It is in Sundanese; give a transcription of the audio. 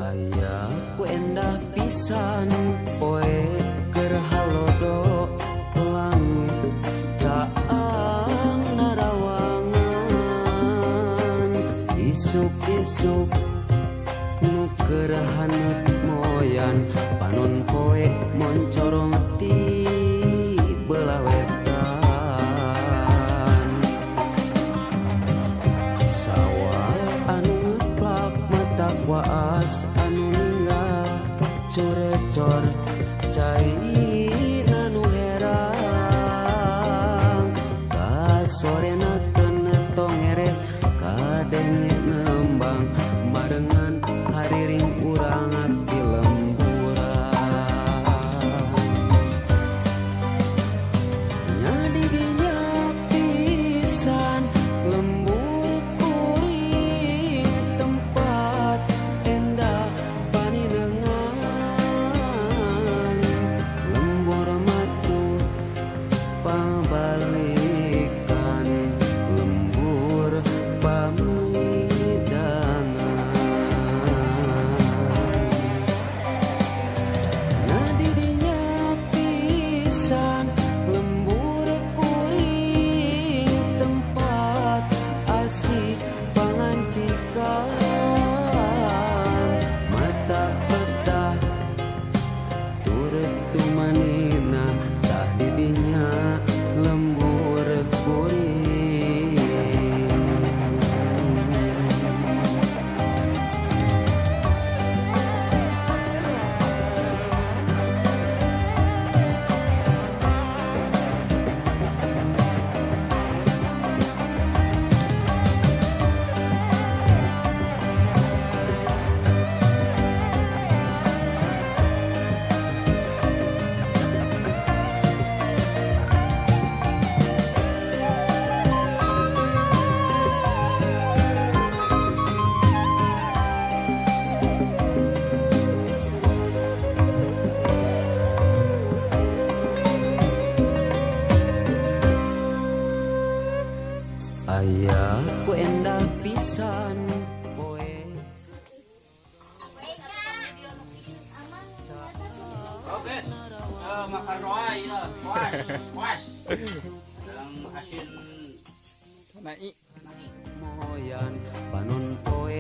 Aya ku endah pisan poe keur halodo langit caang narawangan isuk-isuk nu keur haneut moyan panon poe moncorong ti belah wetan sawah anu ngeplak mata waas anu ninggal corecor cairna nu herang ka sorena teu tong ere kadenge nembang marengan hariring urang abdi lemburan nya di dinya pisan lembur kuring tempat endah paninengan lembur matu pabalikan lembur pamidangan nadi dinya pisan lembur kuring tempat asik pangancikan mata petah turut tumanina tah didinya lembur kuring aya ku endah pisan poe Oh guys, makan roai ya, puas, puas. Dalam asin Nai moyan panon poe